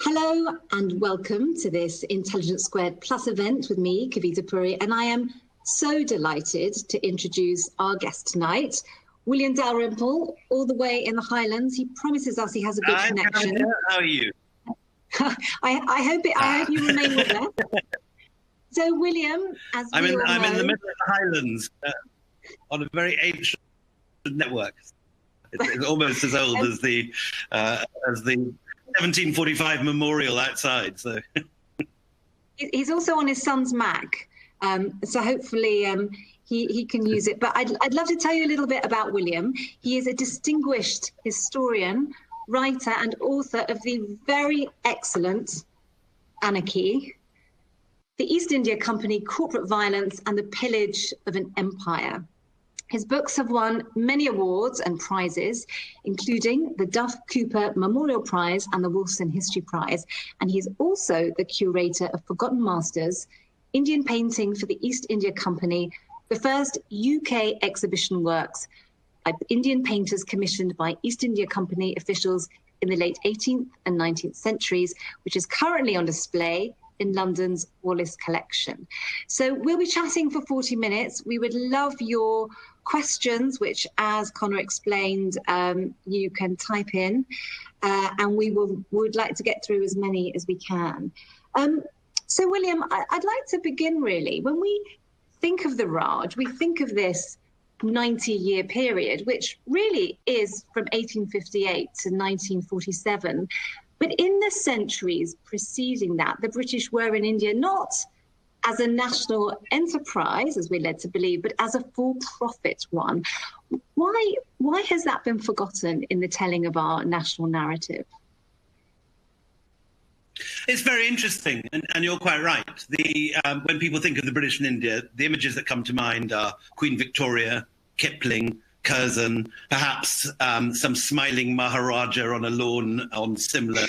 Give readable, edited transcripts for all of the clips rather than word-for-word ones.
Hello and welcome to this Intelligence Squared Plus event with me, Kavita Puri, and I am so delighted to introduce our guest tonight, William Dalrymple, all the way in the Highlands. He promises us he has a good connection. Kavita, how are you? I hope you remain with us. So, William, as I'm we all know, in the middle of the Highlands on a very ancient network. It's almost as old as the 1745 memorial outside. So he's also on his son's Mac, so hopefully he can use it. But I'd love to tell you a little bit about William. He is a distinguished historian, writer, and author of the very excellent Anarchy, the East India Company, Corporate Violence, and the Pillage of an Empire. His books have won many awards and prizes, including the Duff Cooper Memorial Prize and the Wolfson History Prize. And he's also the curator of Forgotten Masters, Indian Painting for the East India Company, the first UK exhibition works by Indian painters commissioned by East India Company officials in the late 18th and 19th centuries, which is currently on display in London's Wallace collection. So we'll be chatting for 40 minutes. We would love your questions, which, as Connor explained, you can type in, and we would like to get through as many as we can. So, William, I'd like to begin, really. When we think of the Raj, we think of this 90-year period, which really is from 1858 to 1947. But in the centuries preceding that, the British were in India not as a national enterprise, as we're led to believe, but as a for-profit one. Why has that been forgotten in the telling of our national narrative? it's very interesting, and you're quite right. When people think of the British in India, the images that come to mind are Queen Victoria, Kipling, Curzon, perhaps some smiling Maharaja on a lawn on Simla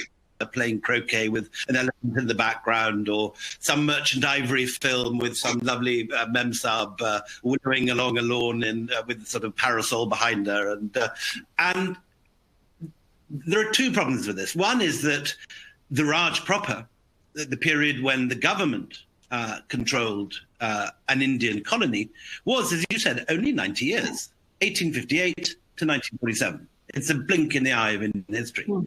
playing croquet with an elephant in the background, or some merchant ivory film with some lovely memsahib winnowing along a lawn with sort of parasol behind her. And there are two problems with this. One is that the Raj proper, the period when the government controlled an Indian colony, was, as you said, only 90 years, 1858 to 1947. It's a blink in the eye of Indian history. Mm.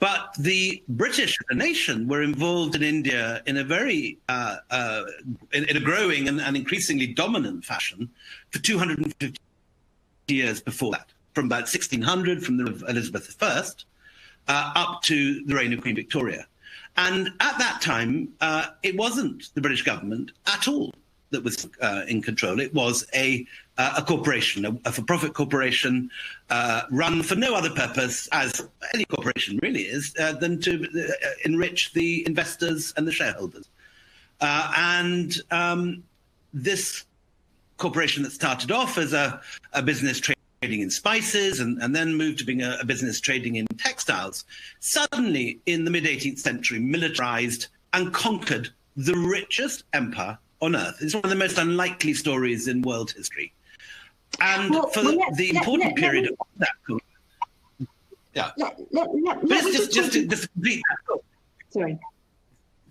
But the British, the nation, were involved in India in a very, in a growing and increasingly dominant fashion for 250 years before that, from about 1600, from the reign of Elizabeth I, up to the reign of Queen Victoria. And at that time, it wasn't the British government at all that was in control. It was a corporation, a for-profit corporation, run for no other purpose, as any corporation really is, than to enrich the investors and the shareholders. This corporation that started off as a business trading in spices and then moved to being a business trading in textiles, suddenly in the mid-18th century militarized and conquered the richest empire on earth. It's one of the most unlikely stories in world history. And the important period of that... Yeah. Just to complete that thought. Sorry.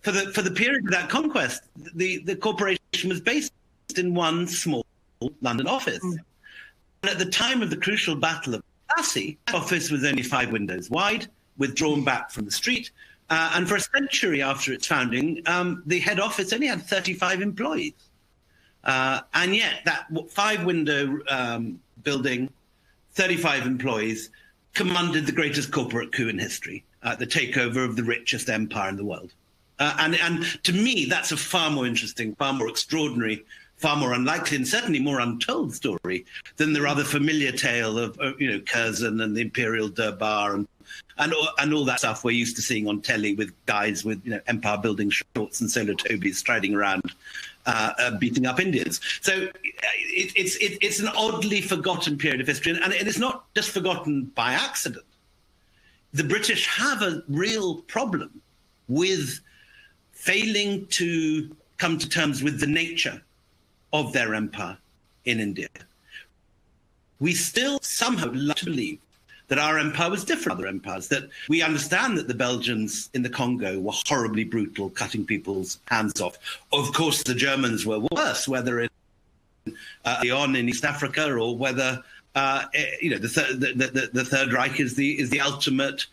For the period of that conquest, the corporation was based in one small London office. Mm. And at the time of the crucial Battle of Plassey, that office was only 5 windows wide, withdrawn back from the street. And for a century after its founding, the head office only had 35 employees. And yet that 5-window building, 35 employees, commanded the greatest corporate coup in history, the takeover of the richest empire in the world. And to me, that's a far more interesting, far more extraordinary, far more unlikely, and certainly more untold story than the rather familiar tale of Curzon and the Imperial Durbar and all that stuff we're used to seeing on telly with guys with empire building shorts and solo tobies striding around beating up Indians. So it's an oddly forgotten period of history, and it is not just forgotten by accident. The British have a real problem with failing to come to terms with the nature of their empire in India. We still somehow like to believe that our empire was different from other empires, that we understand that the Belgians in the Congo were horribly brutal, cutting people's hands off. Of course, the Germans were worse, whether in Leon in East Africa or whether the Third Reich is the ultimate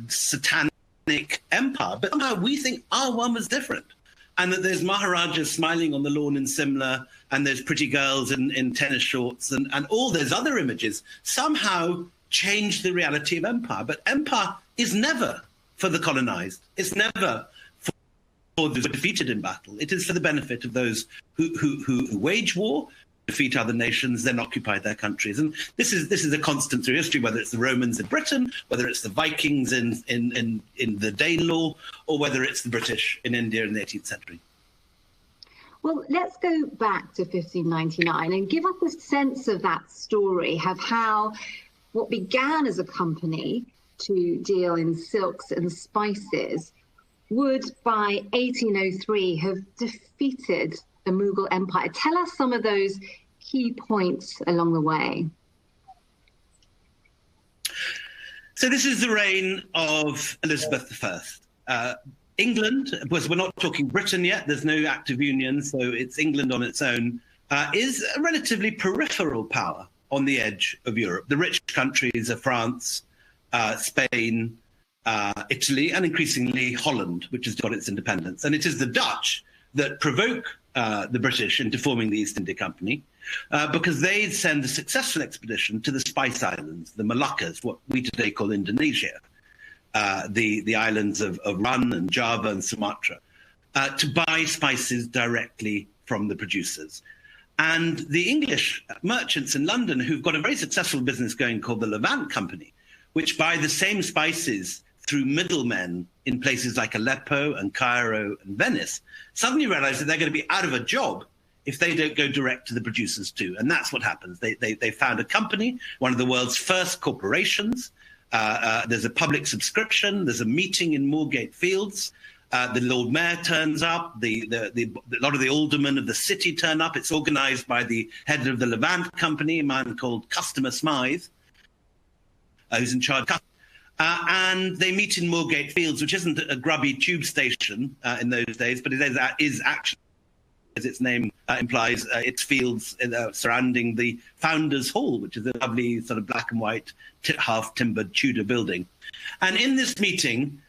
satanic empire. But somehow we think our one was different. And that there's Maharajas smiling on the lawn in Simla, and there's pretty girls in tennis shorts, and all those other images somehow change the reality of empire. But empire is never for the colonized. It's never for those defeated in battle. It is for the benefit of those who wage war, defeat other nations, then occupy their countries. And this is a constant through history, whether it's the Romans in Britain, whether it's the Vikings in the Danelaw, or whether it's the British in India in the 18th century. Well, let's go back to 1599 and give us a sense of that story, of how what began as a company to deal in silks and spices would, by 1803, have defeated the Mughal Empire. Tell us some of those key points along the way. So this is the reign of Elizabeth I. England, because we're not talking Britain yet, there's no active union, so it's England on its own, is a relatively peripheral power on the edge of Europe. The rich countries are France, Spain, Italy, and increasingly Holland, which has got its independence. And it is the Dutch that provoke the British into forming the East India Company, because they send a successful expedition to the Spice Islands, the Moluccas, what we today call Indonesia, the islands of Run and Java and Sumatra, to buy spices directly from the producers. And the English merchants in London, who've got a very successful business going called the Levant Company, which buy the same spices through middlemen in places like Aleppo and Cairo and Venice, suddenly realize that they're going to be out of a job if they don't go direct to the producers too. And that's what happens. They found a company, one of the world's first corporations. There's a public subscription. There's a meeting in Moorgate Fields. The Lord Mayor turns up. A lot of the aldermen of the city turn up. It's organized by the head of the Levant Company, a man called Customer Smythe, who's in charge. And they meet in Moorgate Fields, which isn't a grubby tube station in those days, but it is actually, as its name implies, it's fields surrounding the Founders Hall, which is a lovely sort of black and white, half-timbered Tudor building. And in this meeting,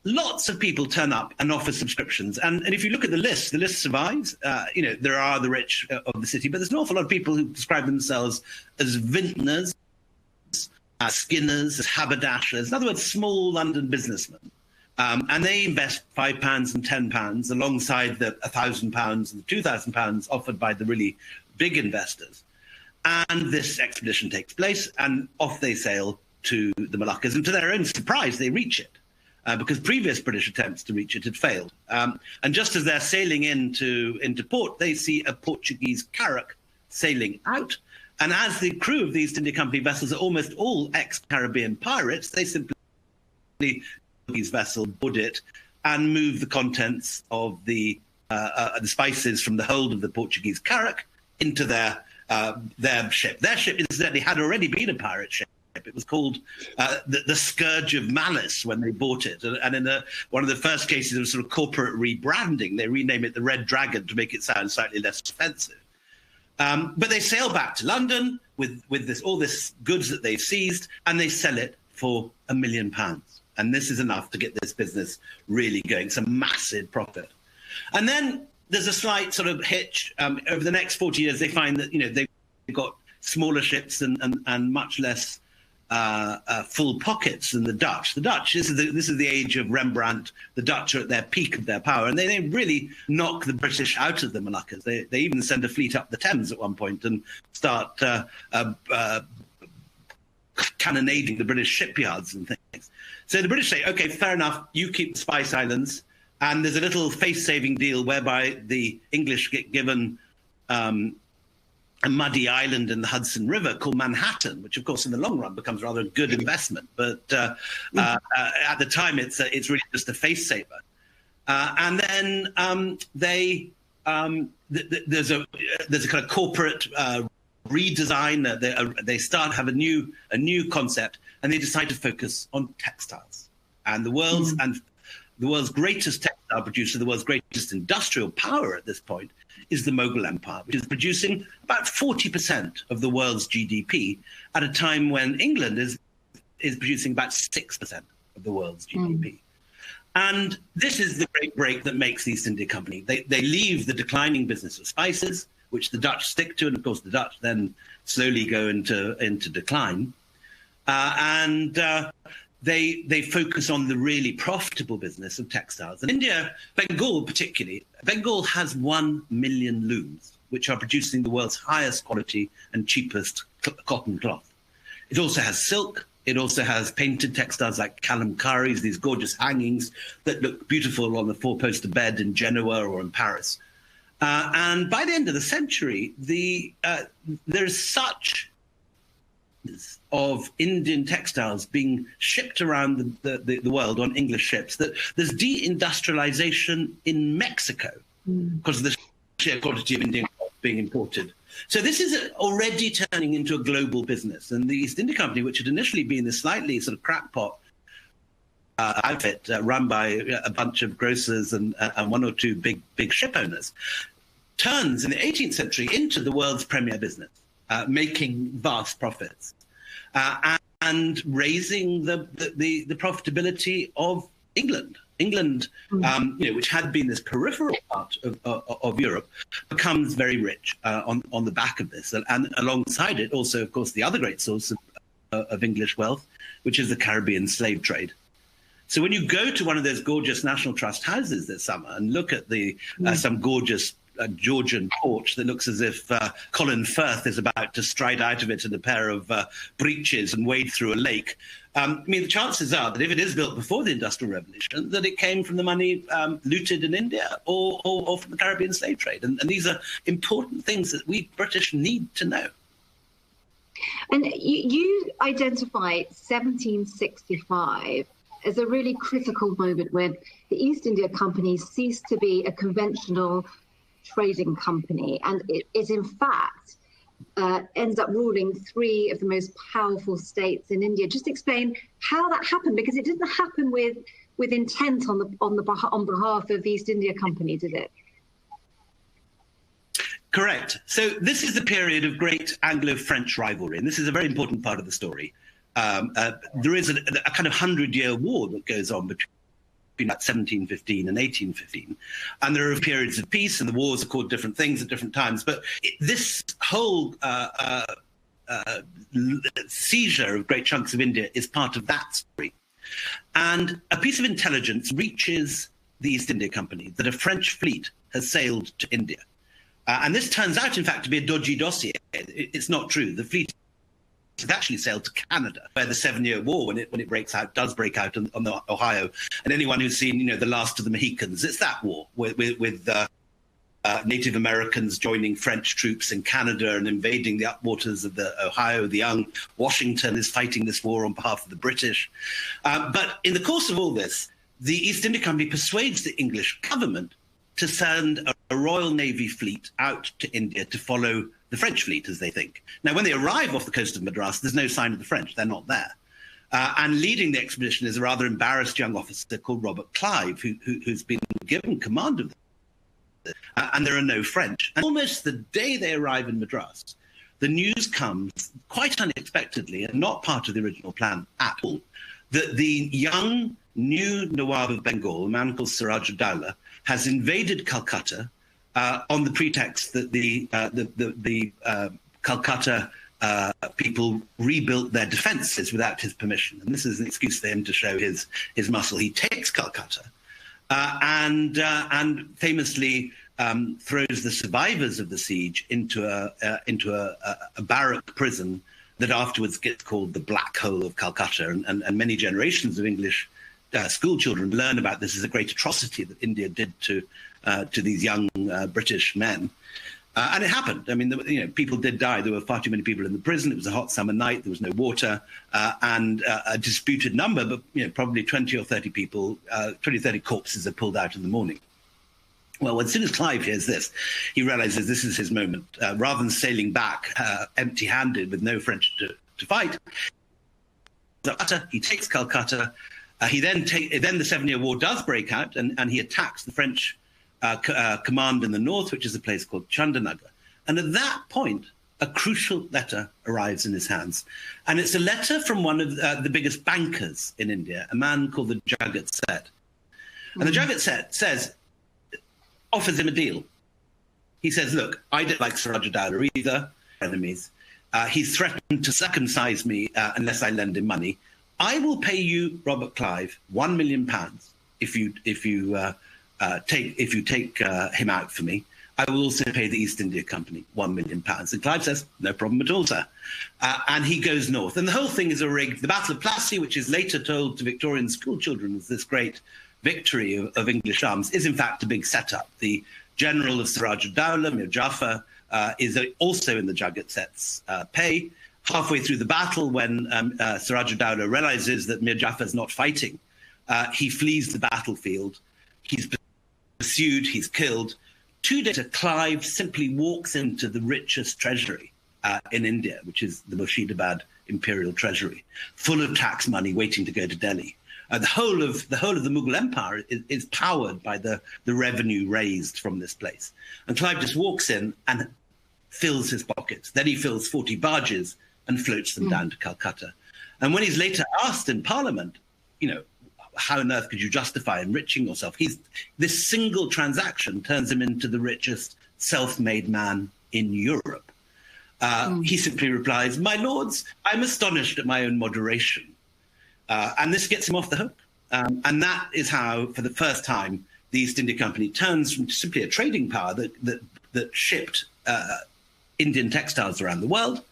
lots of people turn up and offer subscriptions. And if you look at the list survives. There are the rich of the city, but there's an awful lot of people who describe themselves as vintners, skinners, as haberdashers, in other words, small London businessmen. And they invest £5 and £10 alongside the £1,000 and £2,000 offered by the really big investors. And this expedition takes place, and off they sail to the Moluccas. And to their own surprise, they reach it, because previous British attempts to reach it had failed. And just as they're sailing into port, they see a Portuguese carrack sailing out. And as the crew of the East India Company vessels are almost all ex-Caribbean pirates, they simply Portuguese vessel board it and move the contents of the spices from the hold of the Portuguese carrack into their ship. Their ship, incidentally, had already been a pirate ship. It was called the Scourge of Malice when they bought it. And in one of the first cases of sort of corporate rebranding, they rename it the Red Dragon to make it sound slightly less offensive. But they sail back to London with all this goods that they've seized, and they sell it for £1 million. And this is enough to get this business really going. It's a massive profit. And then there's a slight sort of hitch. Over the next 40 years, they find that they've got smaller ships and much less full pockets than the Dutch. The Dutch, this is the age of Rembrandt. The Dutch are at their peak of their power, and they really knock the British out of the Moluccas. They even send a fleet up the Thames at one point and start cannonading the British shipyards and things. So the British say, OK, fair enough, you keep the Spice Islands. And there's a little face-saving deal whereby the English get given a muddy island in the Hudson River called Manhattan, which, of course, in the long run becomes rather a good investment. But at the time, it's really just a face-saver. And then there's a kind of corporate redesign. They have a new concept, and they decide to focus on textiles. And the world's greatest textile producer, the world's greatest industrial power at this point, is the Mughal Empire, which is producing about 40% of the world's GDP at a time when England is producing about 6% of the world's GDP. And this is the great break that makes the East India Company. They leave the declining business of spices, which the Dutch stick to, and of course the Dutch then slowly go into decline. They focus on the really profitable business of textiles. And India, Bengal particularly, Bengal has 1 million looms, which are producing the world's highest quality and cheapest cotton cloth. It also has silk. It also has painted textiles like kalamkaris, these gorgeous hangings that look beautiful on the four-poster bed in Genoa or in Paris. And by the end of the century, there's such of Indian textiles being shipped around the world on English ships that there's deindustrialization in Mexico because of the sheer quantity of Indian cloth being imported. So this is already turning into a global business. And the East India Company, which had initially been this slightly sort of crackpot outfit run by a bunch of grocers and one or two big ship owners, turns in the 18th century into the world's premier business, making vast profits and raising the profitability of England. England, which had been this peripheral part of Europe, becomes very rich on the back of this. And alongside it, also, of course, the other great source of English wealth, which is the Caribbean slave trade. So when you go to one of those gorgeous National Trust houses this summer and look at some gorgeous Georgian porch that looks as if Colin Firth is about to stride out of it in a pair of breeches and wade through a lake. The chances are that if it is built before the Industrial Revolution, that it came from the money looted in India or from the Caribbean slave trade. And these are important things that we British need to know. And you identify 1765 as a really critical moment when the East India Company ceased to be a conventional trading company, and it in fact ends up ruling three of the most powerful states in India. Just explain how that happened, because it didn't happen with intent on behalf of the East India Company, did it? Correct. So this is the period of great Anglo-French rivalry, and this is a very important part of the story. There is a kind of 100-year war that goes on between 1715 and 1815. And there are periods of peace, and the wars are called different things at different times. But this whole seizure of great chunks of India is part of that story. And a piece of intelligence reaches the East India Company that a French fleet has sailed to India. And this turns out, in fact, to be a dodgy dossier. It's not true. The fleet has actually sailed to Canada, where the 7-Year War, when it breaks out, does break out on the Ohio. And anyone who's seen, The Last of the Mohicans, it's that war with Native Americans joining French troops in Canada and invading the upwaters of the Ohio. The young Washington is fighting this war on behalf of the British. But in the course of all this, the East India Company persuades the English government to send a Royal Navy fleet out to India to follow the French fleet, as they think. Now, when they arrive off the coast of Madras, there's no sign of the French. They're not there. And leading the expedition is a rather embarrassed young officer called Robert Clive, who's been given command of this. And there are no French. And almost the day they arrive in Madras, the news comes quite unexpectedly, and not part of the original plan at all, that the young new Nawab of Bengal, a man called Siraj Ad-Dowlah, has invaded Calcutta on the pretext that the Calcutta people rebuilt their defences without his permission. And this is an excuse for him to show his muscle. He takes Calcutta and famously throws the survivors of the siege into a barrack prison that afterwards gets called the Black Hole of Calcutta. And many generations of English school children learn about this as a great atrocity that India did to these young British men. And it happened. I mean, people did die. There were far too many people in the prison. It was a hot summer night. There was no water, and a disputed number, but probably 20 or 30 people, 20 or 30 corpses are pulled out in the morning. Well, as soon as Clive hears this, he realizes this is his moment. Rather than sailing back empty-handed with no French to fight, he takes Calcutta. Then the 7-Year War does break out, and he attacks the French command in the north, which is a place called Chandanagar. And at that point, a crucial letter arrives in his hands. And it's a letter from one of the biggest bankers in India, a man called the Jagat Seth. And the Jagat Seth offers him a deal. He says, look, I don't like Surajah Dowlah either, enemies. He's threatened to circumcise me unless I lend him money. I will pay you, Robert Clive, £1 million if you take him out for me. I will also pay the East India Company £1 million. And Clive says, no problem at all, sir. And he goes north. And the whole thing is a rig. The Battle of Plassey, which is later told to Victorian school children as this great victory of English arms, is in fact a big setup. The general of Surajah Dowlah, Mir Jafar, is also in the Jagat Seth's pay. Halfway through the battle, when Surajah Dowlah realizes that Mir Jafar is not fighting, he flees the battlefield. He's pursued, he's killed. 2 days later, Clive simply walks into the richest treasury in India, which is the Murshidabad Imperial Treasury, full of tax money waiting to go to Delhi. The whole of the Mughal Empire is powered by the revenue raised from this place. And Clive just walks in and fills his pockets. Then he fills 40 barges and floats them down to Calcutta. And when he's later asked in Parliament, how on earth could you justify enriching yourself? This single transaction turns him into the richest self-made man in Europe. He simply replies, "My lords, I'm astonished at my own moderation." And this gets him off the hook. And that is how, for the first time, the East India Company turns from simply a trading power that shipped Indian textiles around the world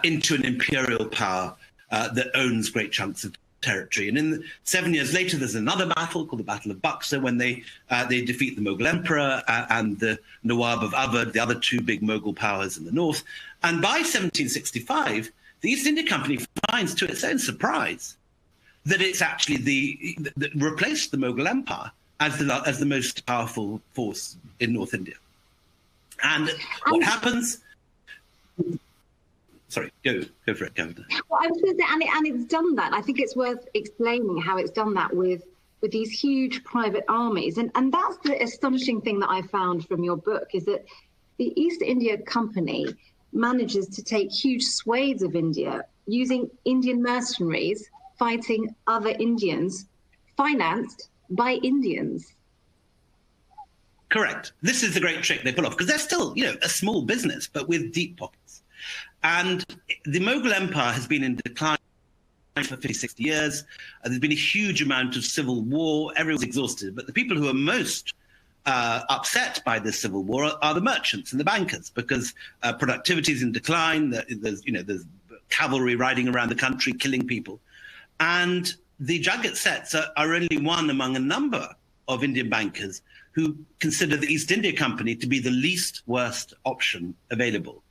into an imperial power that owns great chunks of territory. And 7 years later, there's another battle called the Battle of Buxar, when they defeat the Mughal Emperor and the Nawab of Awadh, the other 2 big Mughal powers in the north. And by 1765, the East India Company finds, to its own surprise, that it's actually that replaced the Mughal Empire as the most powerful force in North India. And what happens? Sorry, go for it, Kavita. Well, I was going to say, and it's done that. I think it's worth explaining how it's done that with these huge private armies. And that's the astonishing thing that I found from your book, is that the East India Company manages to take huge swathes of India using Indian mercenaries fighting other Indians, financed by Indians. Correct. This is the great trick they pull off, because they're still, a small business, but with deep pockets. And the Mughal Empire has been in decline for 50, 60 years. There's been a huge amount of civil war. Everyone's exhausted. But the people who are most upset by this civil war are the merchants and the bankers, because productivity is in decline. There's cavalry riding around the country, killing people. And the Jagat Seths are only one among a number of Indian bankers who consider the East India Company to be the least worst option available.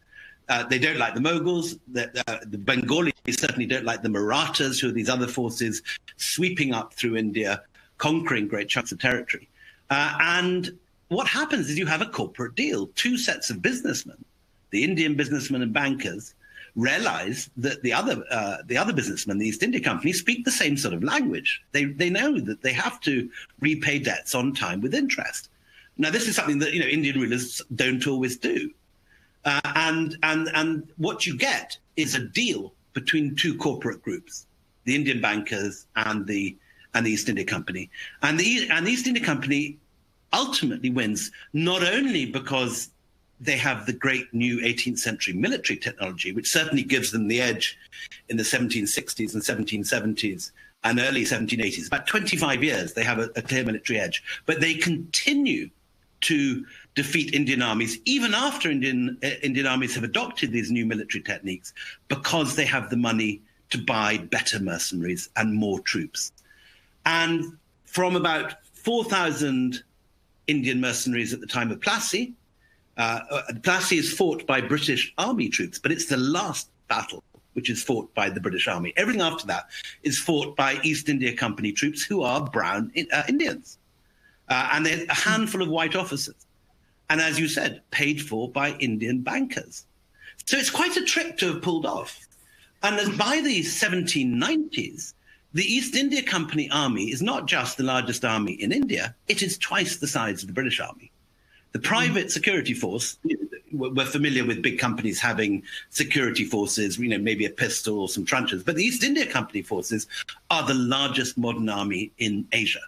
They don't like the Mughals. The Bengalis certainly don't like the Marathas, who are these other forces sweeping up through India, conquering great chunks of territory. And what happens is you have a corporate deal. 2 sets of businessmen, the Indian businessmen and bankers, realize that the other businessmen, the East India Company, speak the same sort of language. They know that they have to repay debts on time with interest. Now, this is something that Indian rulers don't always do. And what you get is a deal between 2 corporate groups, the Indian bankers and the East India Company. And the East India Company ultimately wins, not only because they have the great new 18th century military technology, which certainly gives them the edge in the 1760s and 1770s and early 1780s. About 25 years, they have a clear military edge. But they continue to defeat Indian armies, even after Indian armies have adopted these new military techniques, because they have the money to buy better mercenaries and more troops. And from about 4,000 Indian mercenaries at the time of Plassey, Plassey is fought by British army troops, but it's the last battle which is fought by the British army. Everything after that is fought by East India Company troops, who are brown Indians. and they had a handful of white officers. And as you said, paid for by Indian bankers. So it's quite a trick to have pulled off. And by the 1790s, the East India Company army is not just the largest army in India, it is twice the size of the British army. The private security force, we're familiar with big companies having security forces, maybe a pistol or some truncheons, but the East India Company forces are the largest modern army in Asia.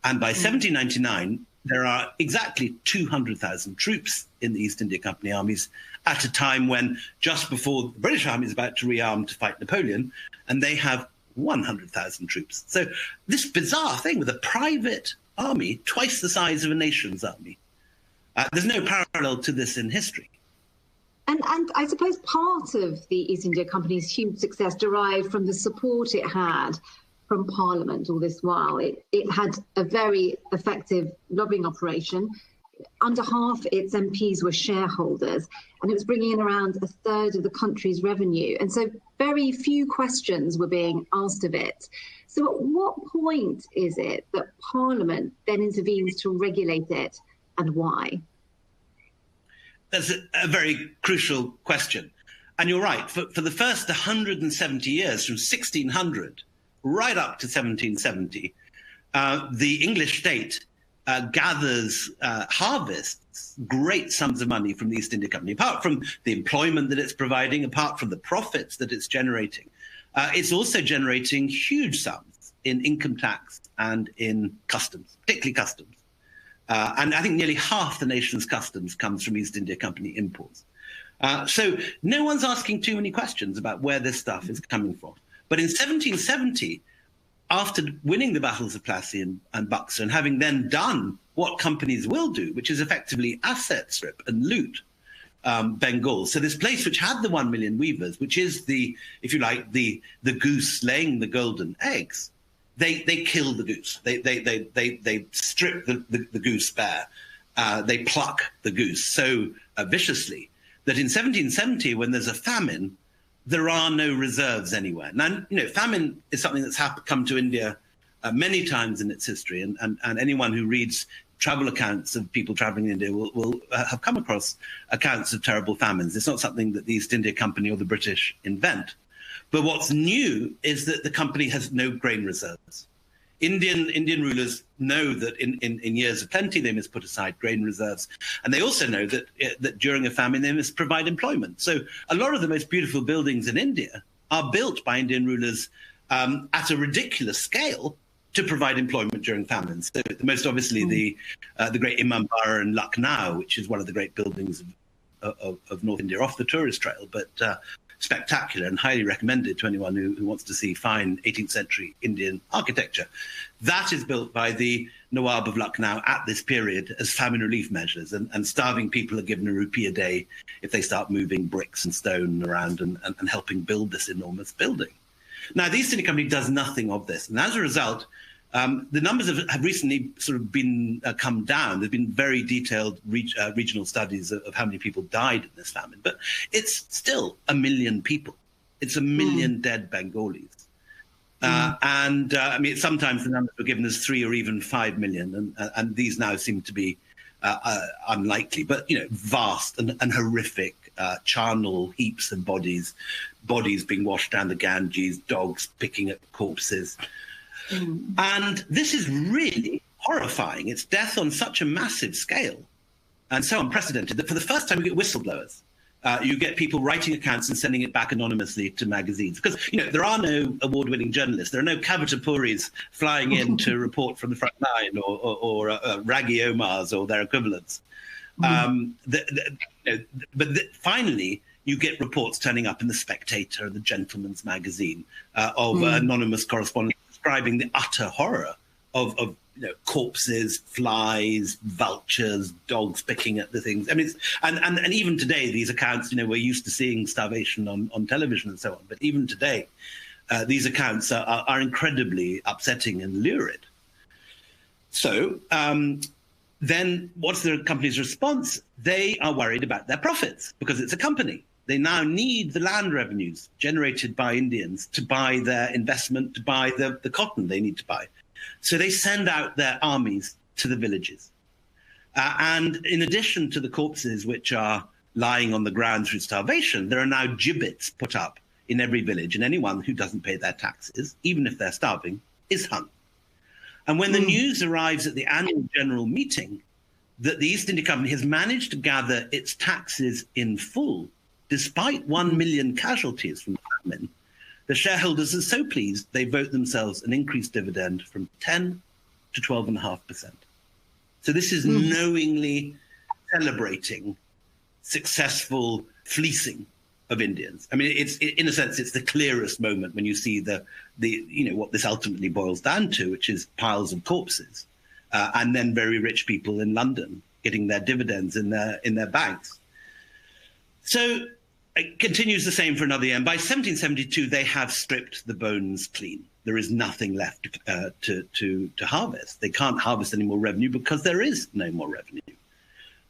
And by 1799, there are exactly 200,000 troops in the East India Company armies at a time when, just before the British army is about to rearm to fight Napoleon, and they have 100,000 troops. So this bizarre thing with a private army, twice the size of a nation's army. There's no parallel to this in history. And I suppose part of the East India Company's huge success derived from the support it had from Parliament all this while. It had a very effective lobbying operation. Under half its MPs were shareholders, and it was bringing in around a third of the country's revenue. And so very few questions were being asked of it. So at what point is it that Parliament then intervenes to regulate it, and why? That's a very crucial question. And you're right, for the first 170 years, from 1600 right up to 1770, the English state harvests great sums of money from the East India Company, apart from the employment that it's providing, apart from the profits that it's generating. It's also generating huge sums in income tax and in customs, particularly customs. And I think nearly half the nation's customs comes from East India Company imports. So no one's asking too many questions about where this stuff is coming from. But in 1770, after winning the battles of Plassey and Buxar, and having then done what companies will do, which is effectively asset strip and loot Bengal. So this place which had the 1 million weavers, which is the, if you like, the goose laying the golden eggs, they kill the goose. They strip the goose bare. They pluck the goose so viciously that in 1770, when there's a famine, there are no reserves anywhere. Now, famine is something that's come to India many times in its history, and anyone who reads travel accounts of people traveling in India will have come across accounts of terrible famines. It's not something that the East India Company or the British invent. But what's new is that the company has no grain reserves. Indian rulers know that in years of plenty, they must put aside grain reserves. And they also know that during a famine, they must provide employment. So a lot of the most beautiful buildings in India are built by Indian rulers at a ridiculous scale to provide employment during famines. So most obviously the great Imambara in Lucknow, which is one of the great buildings of North India off the tourist trail, but spectacular and highly recommended to anyone who wants to see fine 18th century Indian architecture. That is built by the Nawab of Lucknow at this period as famine relief measures, and starving people are given a rupee a day if they start moving bricks and stone around and helping build this enormous building. Now, the East India Company does nothing of this, and as a result, the numbers have recently sort of been come down. There's been very detailed regional studies of how many people died in this famine, but it's still 1 million people. It's 1 million dead Bengalis. And I mean, sometimes the numbers were given as 3 or even 5 million, and these now seem to be unlikely, but vast and horrific charnel heaps of bodies being washed down the Ganges, dogs picking at corpses. And this is really horrifying. It's death on such a massive scale and so unprecedented that for the first time you get whistleblowers. You get people writing accounts and sending it back anonymously to magazines. Because, there are no award-winning journalists. There are no Kavita Puris flying in to report from the front line or Raggy Omars or their equivalents. Finally, you get reports turning up in The Spectator and The Gentleman's Magazine of anonymous correspondents describing the utter horror of corpses, flies, vultures, dogs picking at the things. I mean, and even today, these accounts, we're used to seeing starvation on television and so on. But even today, these accounts are incredibly upsetting and lurid. So then what's the company's response? They are worried about their profits because it's a company. They now need the land revenues generated by Indians to buy their investment, to buy the cotton they need to buy. So they send out their armies to the villages. And in addition to the corpses which are lying on the ground through starvation, there are now gibbets put up in every village, and anyone who doesn't pay their taxes, even if they're starving, is hung. And when the news arrives at the annual general meeting that the East India Company has managed to gather its taxes in full, despite 1 million casualties from the famine, the shareholders are so pleased they vote themselves an increased dividend from 10 to 12.5%. So this is knowingly celebrating successful fleecing of Indians. I mean, it's in a sense, it's the clearest moment when you see the what this ultimately boils down to, which is piles of corpses, and then very rich people in London getting their dividends in their banks. So it continues the same for another year. And by 1772, they have stripped the bones clean. There is nothing left to harvest. They can't harvest any more revenue because there is no more revenue.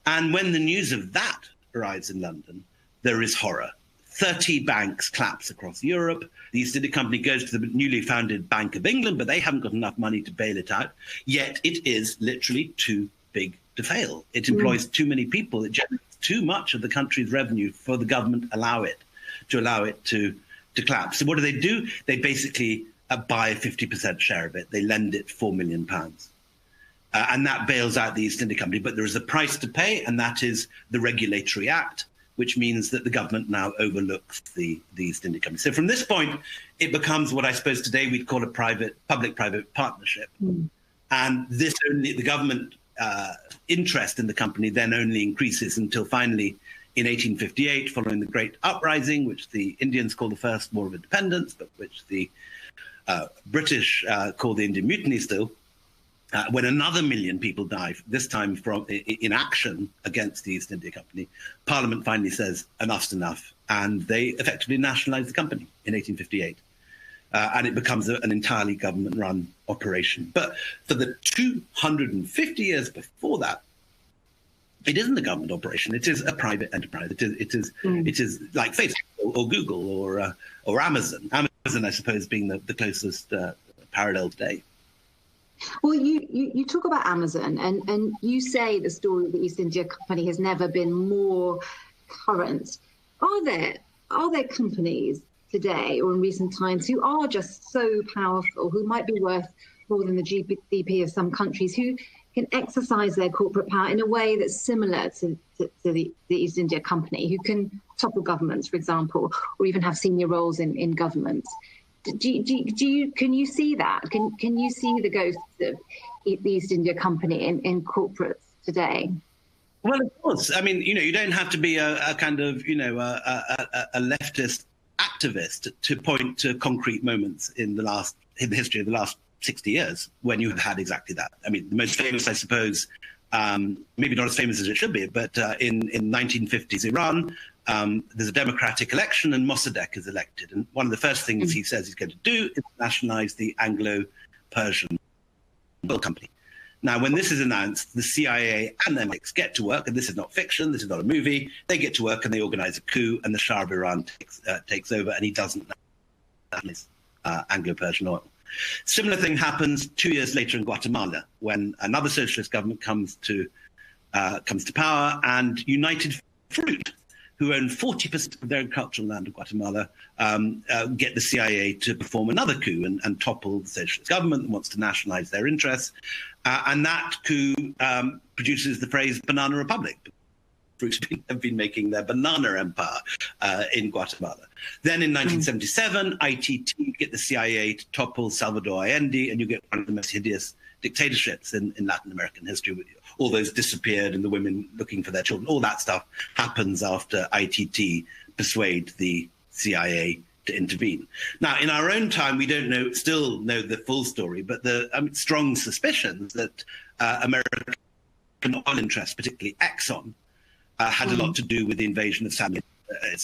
And when the news of that arrives in London, there is horror. 30 banks collapse across Europe. The East India Company goes to the newly founded Bank of England, but they haven't got enough money to bail it out. Yet it is literally too big to fail. It employs too many people. It generates too much of the country's revenue for the government to allow it to collapse. So what do? They basically buy a 50% share of it. They lend it £4 million. And that bails out the East India Company. But there is a price to pay, and that is the Regulatory Act, which means that the government now overlooks the East India Company. So from this point, it becomes what I suppose today we'd call a public-private partnership. And the government interest in the company then only increases until finally in 1858, following the Great Uprising, which the Indians call the First War of Independence, but which the British call the Indian Mutiny still, when another 1 million people die, this time in action against the East India Company, Parliament finally says enough's enough, and they effectively nationalise the company in 1858. And it becomes an entirely government-run operation. But for the 250 years before that, it isn't a government operation. It is a private enterprise. It is like Facebook or Google or Amazon. Amazon, I suppose, being the closest parallel today. Well, you talk about Amazon, and you say the story of the East India Company has never been more current. Are there companies today or in recent times who are just so powerful, who might be worth more than the GDP of some countries, who can exercise their corporate power in a way that's similar to the East India Company, who can topple governments, for example, or even have senior roles in government? Can you see that? Can you see the ghosts of the East India Company in corporates today? Well, of course. I mean, you don't have to be a kind of, a leftist activist to point to concrete moments in the history of the last 60 years when you have had exactly that. I mean, the most famous, I suppose, maybe not as famous as it should be, but in 1950s Iran, there's a democratic election and Mossadegh is elected. And one of the first things he says he's going to do is nationalize the Anglo-Persian Oil Company. Now, when this is announced, the CIA and MI6 get to work, and this is not fiction, this is not a movie. They get to work and they organize a coup, and the Shah of Iran takes over, and he doesn't nationalize Anglo-Persian oil. Similar thing happens 2 years later in Guatemala, when another socialist government comes to power, and United Fruit, who own 40% of the agricultural land of Guatemala, get the CIA to perform another coup and topple the socialist government that wants to nationalize their interests. And that coup produces the phrase banana republic. Fruits have been making their banana empire in Guatemala. Then in 1977, ITT get the CIA to topple Salvador Allende, and you get one of the most hideous dictatorships in Latin American history. All those disappeared and the women looking for their children. All that stuff happens after ITT persuade the CIA to intervene. Now, in our own time, we don't still know the full story, but the strong suspicions that American oil interests, particularly Exxon, had a lot to do with the invasion of Saddam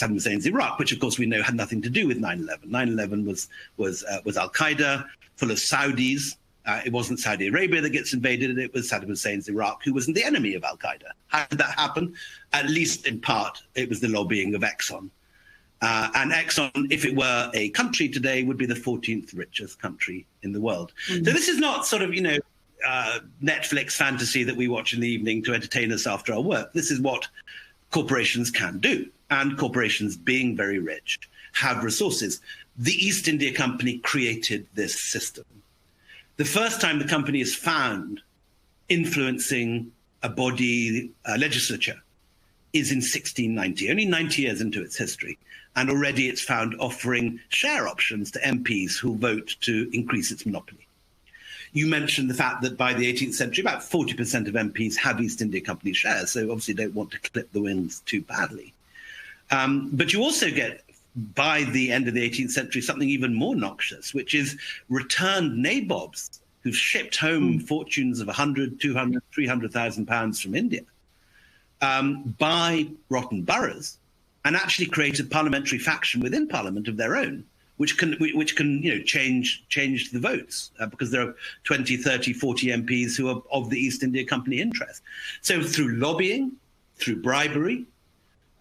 Hussein's Iraq, which, of course, we know had nothing to do with 9/11. 9/11 was Al-Qaeda, full of Saudis. It wasn't Saudi Arabia that gets invaded, it was Saddam Hussein's Iraq, who wasn't the enemy of Al-Qaeda. How did that happen? At least in part, it was the lobbying of Exxon. And Exxon, if it were a country today, would be the 14th richest country in the world. So this is not sort of, Netflix fantasy that we watch in the evening to entertain us after our work. This is what corporations can do. And corporations, being very rich, have resources. The East India Company created this system. The first time the company is found influencing a body legislature is in 1690, only 90 years into its history. And already it's found offering share options to MPs who vote to increase its monopoly. You mentioned the fact that by the 18th century, about 40% of MPs have East India Company shares, so obviously don't want to clip the wings too badly. But you also get, by the end of the 18th century, something even more noxious, which is returned nabobs who've shipped home fortunes of 100, 200, 300,000 pounds from India, buy rotten boroughs and actually create a parliamentary faction within Parliament of their own, which can change the votes because there are 20, 30, 40 MPs who are of the East India Company interest. So through lobbying, through bribery,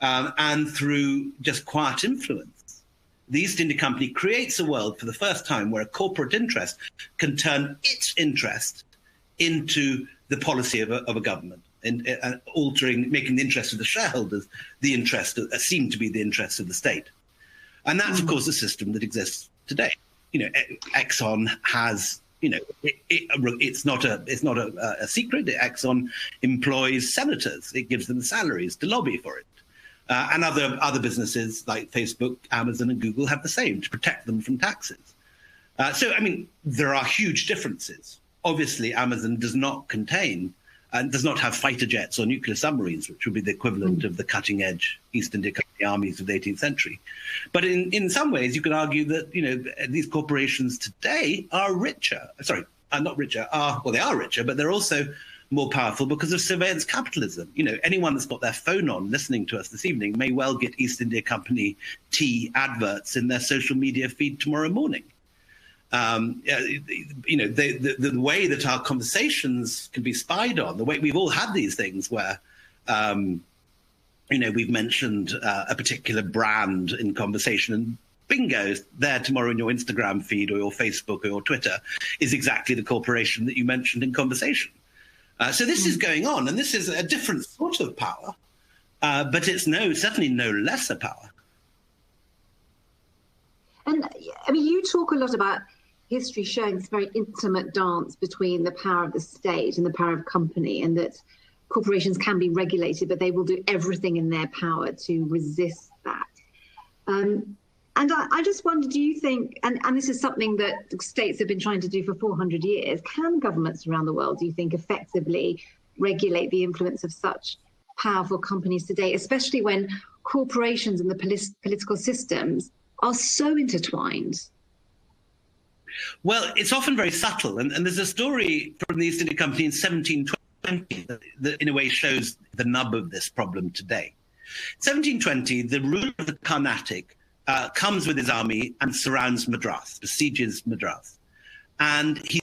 and through just quiet influence, the East India Company creates a world for the first time where a corporate interest can turn its interest into the policy of a government, and making the interest of the shareholders the interest seem to be the interest of the state. And that's, of course, a system that exists today. Exxon has, it's not a secret. Exxon employs senators. It gives them salaries to lobby for it. And other businesses like Facebook, Amazon, and Google have the same to protect them from taxes. So, there are huge differences. Obviously, Amazon does not contain and does not have fighter jets or nuclear submarines, which would be the equivalent of the cutting-edge East India Company armies of the 18th century. But in some ways, you could argue that these corporations today are richer. Sorry, not richer. They are richer, but they're also more powerful because of surveillance capitalism. Anyone that's got their phone on listening to us this evening may well get East India Company tea adverts in their social media feed tomorrow morning. The way that our conversations can be spied on, the way we've all had these things where, we've mentioned a particular brand in conversation and bingo, there tomorrow in your Instagram feed or your Facebook or your Twitter is exactly the corporation that you mentioned in conversation. So this is going on, and this is a different sort of power, but it's certainly no lesser power. And you talk a lot about history showing this very intimate dance between the power of the state and the power of company, and that corporations can be regulated, but they will do everything in their power to resist that. And I just wonder, do you think, and this is something that states have been trying to do for 400 years, can governments around the world, do you think, effectively regulate the influence of such powerful companies today, especially when corporations and the political systems are so intertwined? Well, it's often very subtle. And there's a story from the East India Company in 1720 that in a way shows the nub of this problem today. 1720, the ruler of the Carnatic comes with his army and surrounds Madras, besieges Madras. And he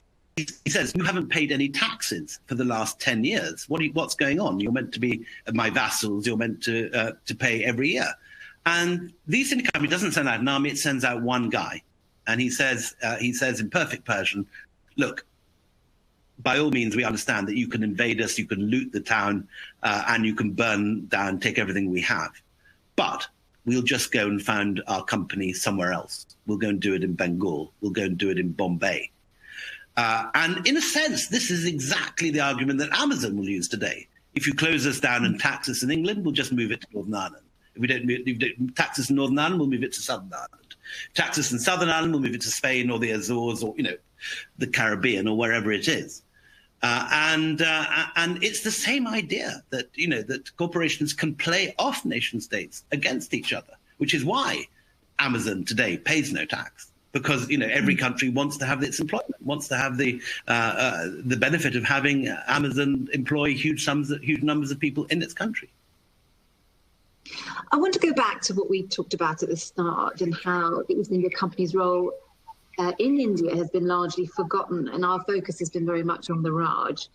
says, you haven't paid any taxes for the last 10 years. What's going on? You're meant to be my vassals. You're meant to pay every year. And the East India Company doesn't send out an army. It sends out one guy. And he says in perfect Persian, look, by all means, we understand that you can invade us, you can loot the town, and you can burn down, take everything we have. But we'll just go and found our company somewhere else. We'll go and do it in Bengal. We'll go and do it in Bombay. And in a sense, this is exactly the argument that Amazon will use today. If you close us down and tax us in England, we'll just move it to Northern Ireland. If we don't tax us in Northern Ireland, we'll move it to Southern Ireland. Tax us in Southern Ireland, we'll move it to Spain or the Azores or, the Caribbean or wherever it is. And it's the same idea that, that corporations can play off nation states against each other, which is why Amazon today pays no tax, because, every country wants to have its employment, wants to have the benefit of having Amazon employ huge numbers of people in its country. I want to go back to what we talked about at the start and how the East India Company's role in India has been largely forgotten, and our focus has been very much on the Raj.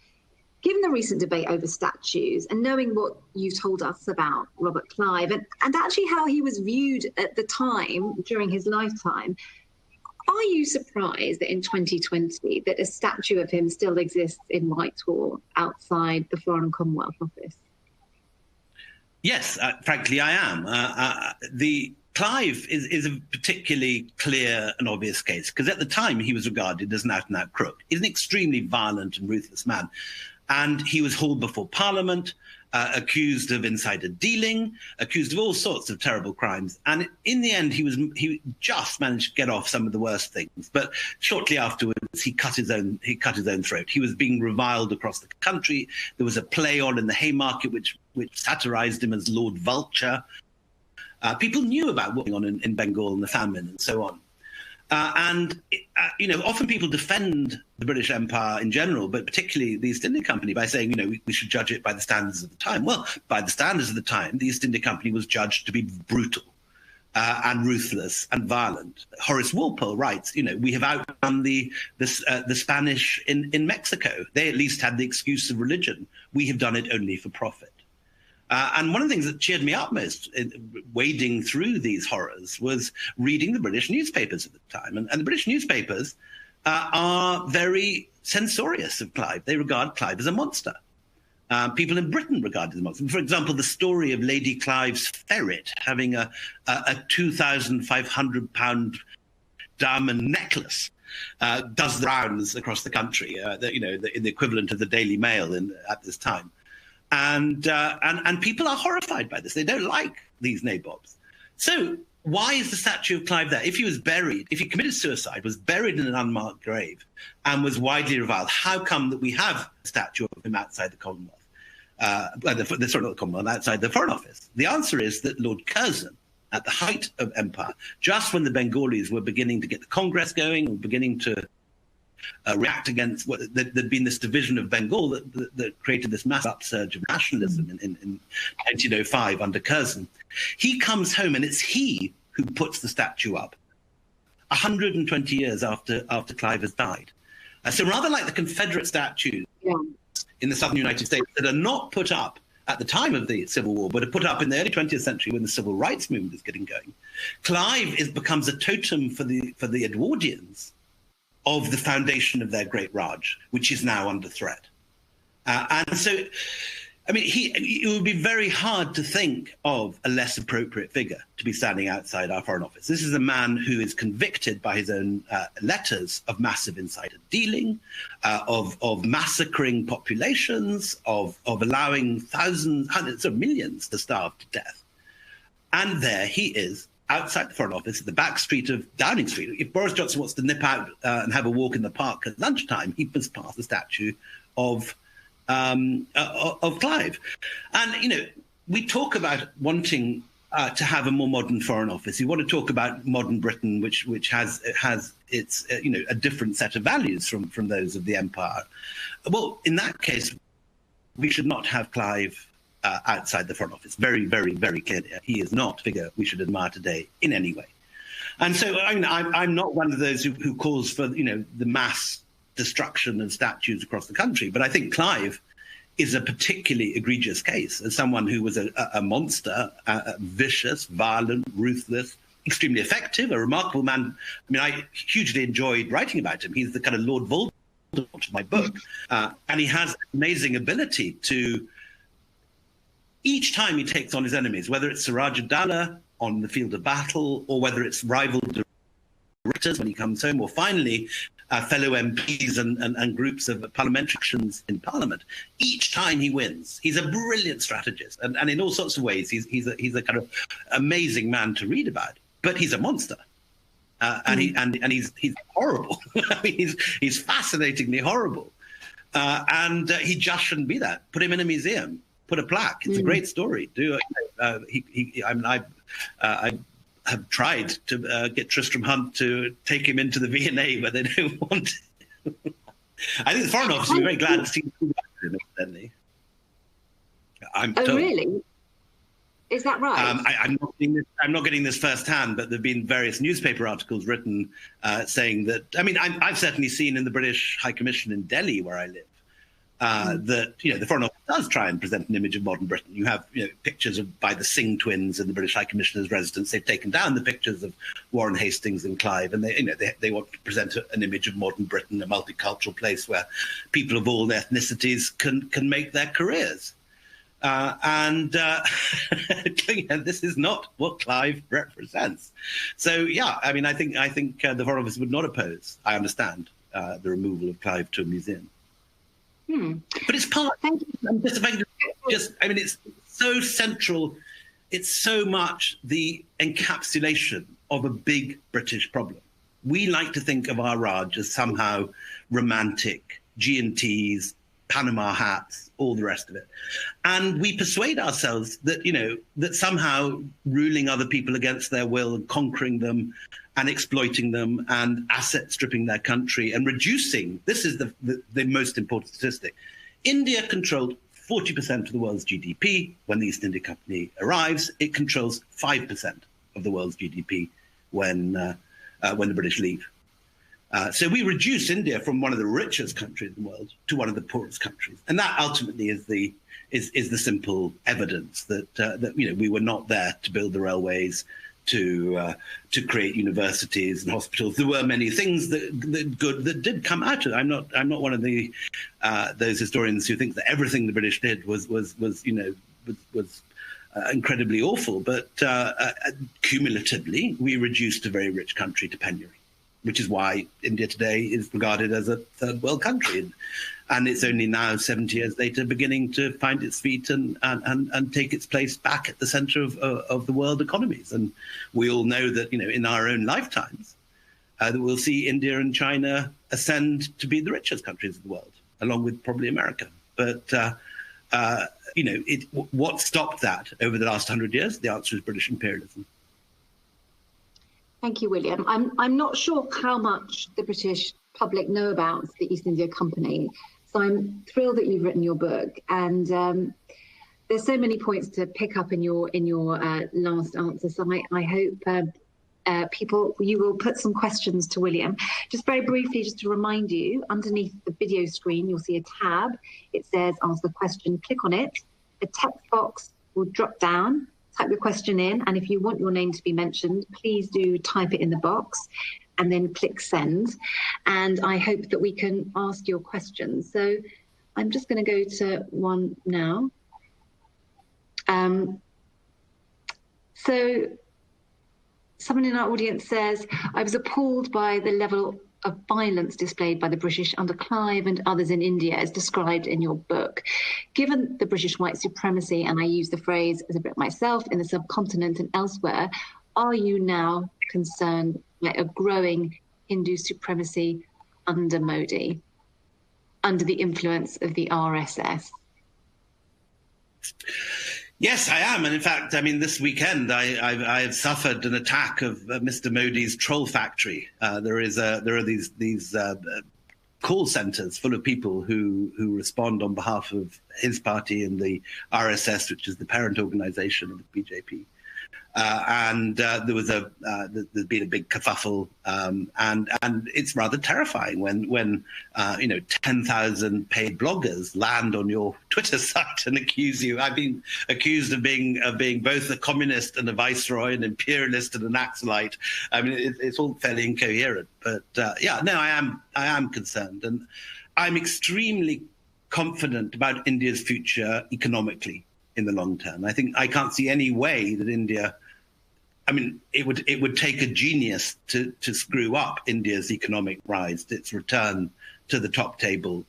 Given the recent debate over statues and knowing what you told us about Robert Clive and actually how he was viewed at the time during his lifetime, Are you surprised that in 2020 that a statue of him still exists in Whitehall outside the Foreign Commonwealth Office? Yes, frankly, I am. The Clive is a particularly clear and obvious case, because at the time he was regarded as an out-and-out crook. He's an extremely violent and ruthless man. And he was hauled before Parliament, accused of insider dealing, accused of all sorts of terrible crimes. And in the end, he just managed to get off some of the worst things. But shortly afterwards, he cut his own throat. He was being reviled across the country. There was a play on in the Haymarket which satirized him as Lord Vulture. People knew about what was going on in Bengal and the famine and so on. Often people defend the British Empire in general, but particularly the East India Company, by saying, we should judge it by the standards of the time. Well, by the standards of the time, the East India Company was judged to be brutal and ruthless and violent. Horace Walpole writes, we have outdone the Spanish in Mexico. They at least had the excuse of religion. We have done it only for profit. And one of the things that cheered me up most wading through these horrors was reading the British newspapers at the time. And the British newspapers are very censorious of Clive. They regard Clive as a monster. People in Britain regard him as a monster. For example, the story of Lady Clive's ferret having a 2,500-pound diamond necklace does the rounds across the country, in the equivalent of the Daily Mail at this time. And people are horrified by this. They don't like these nabobs. So why is the statue of Clive there? If he committed suicide, was buried in an unmarked grave, and was widely reviled, how come that we have a statue of him outside the Commonwealth? Not the Commonwealth, outside the Foreign Office? The answer is that Lord Curzon, at the height of empire, just when the Bengalis were beginning to get the Congress going, and beginning to react against there'd been this division of Bengal that created this mass upsurge of nationalism in 1905 under Curzon. He comes home, and it's he who puts the statue up 120 years after Clive has died. So rather like the Confederate statues in the southern United States that are not put up at the time of the Civil War, but are put up in the early 20th century when the civil rights movement is getting going, Clive becomes a totem for the Edwardians of the foundation of their great Raj, which is now under threat. And so, it would be very hard to think of a less appropriate figure to be standing outside our Foreign Office. This is a man who is convicted by his own letters of massive insider dealing, of massacring populations, of allowing thousands, hundreds of millions to starve to death. And there he is, outside the Foreign Office, at the back street of Downing Street. If Boris Johnson wants to nip out and have a walk in the park at lunchtime, he must pass the statue of Clive. And, we talk about wanting to have a more modern Foreign Office. We want to talk about modern Britain, which has its, a different set of values from those of the Empire. Well, in that case, we should not have Clive outside the Foreign Office. Very, very, very clearly. He is not a figure we should admire today in any way. And so I'm not one of those who calls for, the mass destruction of statues across the country. But I think Clive is a particularly egregious case as someone who was a monster, vicious, violent, ruthless, extremely effective, a remarkable man. I hugely enjoyed writing about him. He's the kind of Lord Voldemort of my book. And he has amazing ability to, each time he takes on his enemies, whether it's Siraj-ud-Dowlah on the field of battle, or whether it's rival directors when he comes home, or finally fellow MPs and groups of parliamentary actions in Parliament, each time he wins. He's a brilliant strategist, and in all sorts of ways, he's a kind of amazing man to read about. But he's a monster, and he's horrible. He's fascinatingly horrible, and he just shouldn't be that. Put him in a museum. Put a plaque. It's a great story. I have tried to get Tristram Hunt to take him into the V&A, but they don't want it. I think the Foreign Office would be very glad to see him, incidentally. I'm told. Really? Is that right? I'm not getting this firsthand, but there have been various newspaper articles written saying that. I've certainly seen in the British High Commission in Delhi, where I live, that the Foreign Office does try and present an image of modern Britain. You have pictures by the Singh twins in the British High Commissioner's residence. They've taken down the pictures of Warren Hastings and Clive, and they want to present an image of modern Britain, a multicultural place where people of all ethnicities can make their careers. This is not what Clive represents. So I think the Foreign Office would not oppose. I understand the removal of Clive to a museum. But it's part. Thank you. It's so central. It's so much the encapsulation of a big British problem. We like to think of our Raj as somehow romantic, G&Ts, Panama hats, all the rest of it. And we persuade ourselves that, that somehow ruling other people against their will and conquering them and exploiting them and asset stripping their country and reducing, this is the most important statistic. India controlled 40% of the world's GDP. When the East India Company arrives, it controls 5% of the world's GDP when the British leave. So we reduce India from one of the richest countries in the world to one of the poorest countries, and that ultimately is the simple evidence that we were not there to build the railways, to create universities and hospitals. There were many things that did come out of it. I'm not one of those historians who think that everything the British did was incredibly awful, but cumulatively we reduced a very rich country to penury, which is why India today is regarded as a third world country. And it's only now, 70 years later, beginning to find its feet and take its place back at the center of the world economies. And we all know that, in our own lifetimes, that we'll see India and China ascend to be the richest countries of the world, along with probably America. But, what stopped that over the last 100 years? The answer is British imperialism. Thank you, William. I'm not sure how much the British public know about the East India Company, so I'm thrilled that you've written your book. And there's so many points to pick up in your last answer. So I hope you will put some questions to William. Just very briefly, just to remind you, underneath the video screen, you'll see a tab. It says "Ask the Question." Click on it. A text box will drop down. Type the question in, and if you want your name to be mentioned, please do type it in the box and then click send. And I hope that we can ask your questions. So I'm just going to go to one now. So someone in our audience says, I was appalled by the level of violence displayed by the British under Clive and others in India, as described in your book. Given the British white supremacy, and I use the phrase as a Brit myself, in the subcontinent and elsewhere, are you now concerned by a growing Hindu supremacy under Modi, under the influence of the RSS? Yes, I am. And in fact, this weekend, I have suffered an attack of Mr. Modi's troll factory. There are these call centers full of people who respond on behalf of his party and the RSS, which is the parent organization of the BJP. And there's been a big kerfuffle, and it's rather terrifying when 10,000 paid bloggers land on your Twitter site and accuse you. I've been accused of being both a communist and a viceroy, an imperialist and an Naxalite. It's all fairly incoherent. But I am concerned, and I'm extremely confident about India's future economically in the long term. I can't see any way that India. It would take a genius to screw up India's economic rise, its return to the top table.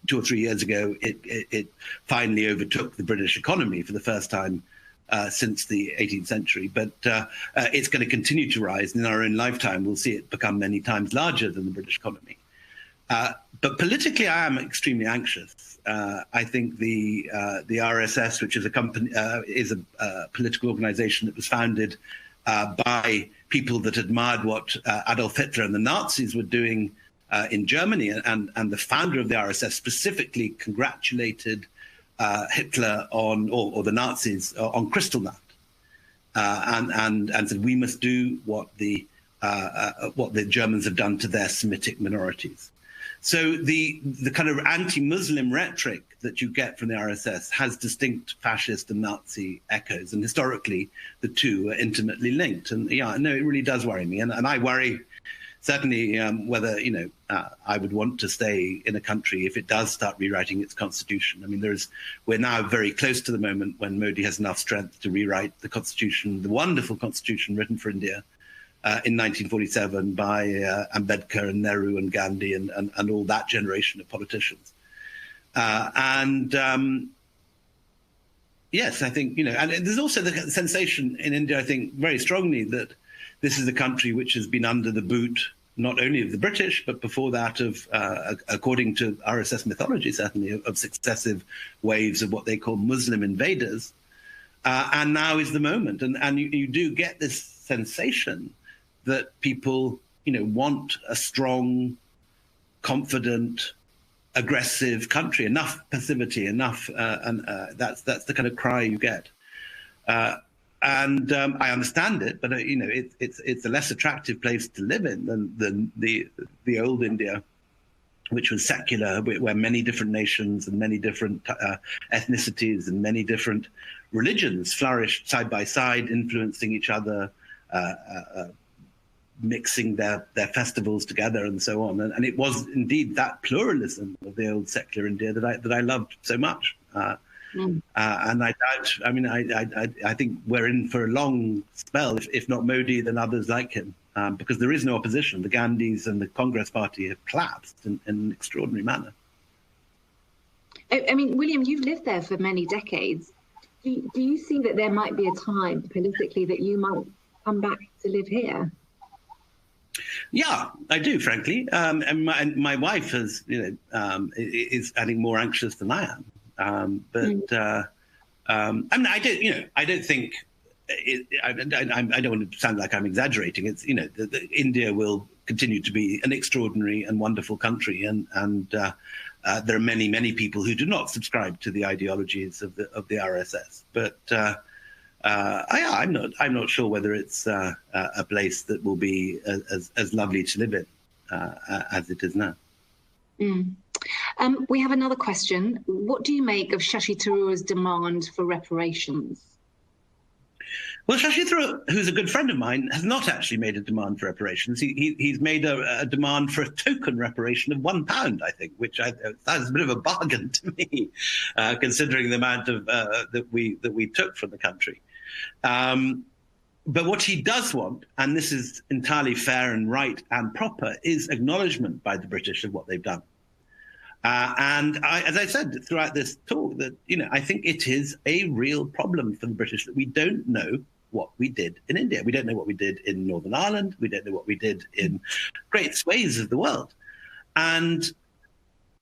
2 or 3 years ago, it finally overtook the British economy for the first time since the 18th century. But it's going to continue to rise. In our own lifetime, we'll see it become many times larger than the British economy. But politically, I am extremely anxious. I think the RSS, which is a company, is a political organization that was founded by people that admired what Adolf Hitler and the Nazis were doing in Germany, and the founder of the RSS specifically congratulated Hitler or the Nazis on Kristallnacht, and said we must do what the Germans have done to their Semitic minorities. So the kind of anti-Muslim rhetoric that you get from the RSS has distinct fascist and Nazi echoes, and historically the two are intimately linked. And yeah, no, it really does worry me, and I worry certainly whether I would want to stay in a country if it does start rewriting its constitution. I mean, we're now very close to the moment when Modi has enough strength to rewrite the constitution, the wonderful constitution written for India in 1947 by Ambedkar and Nehru and Gandhi and all that generation of politicians. Yes, I think, and there's also the sensation in India, I think, very strongly that this is a country which has been under the boot not only of the British, but before that of, according to RSS mythology, certainly, of successive waves of what they call Muslim invaders. And now is the moment. And you do get this sensation that people, want a strong, confident, aggressive country, enough passivity, enough, and that's the kind of cry you get. And I understand it, but it's a less attractive place to live in than the old India, which was secular, where many different nations and many different ethnicities and many different religions flourished side by side, influencing each other, mixing their festivals together and so on. And it was indeed that pluralism of the old secular India that I loved so much. And I doubt, I think we're in for a long spell, if not Modi, then others like him, because there is no opposition. The Gandhis and the Congress Party have collapsed in an extraordinary manner. I mean, William, you've lived there for many decades. Do you see that there might be a time politically that you might come back to live here? Yeah, I do, frankly. And my wife is I think, more anxious than I am. I don't think. I don't want to sound like I'm exaggerating. It's India will continue to be an extraordinary and wonderful country, and there are many people who do not subscribe to the ideologies of the RSS. But I'm not sure whether it's a place that will be as lovely to live in as it is now. We have another question. What do you make of Shashi Tharoor's demand for reparations? Well, Shashi Tharoor, who's a good friend of mine, has not actually made a demand for reparations. He's made a demand for a token reparation of £1, I think, which sounds a bit of a bargain to me, considering the amount of that we took from the country. But what he does want, and this is entirely fair and right and proper, is acknowledgement by the British of what they've done. And as I said throughout this talk, that I think it is a real problem for the British that we don't know what we did in India. We don't know what we did in Northern Ireland. We don't know what we did in great swathes of the world. And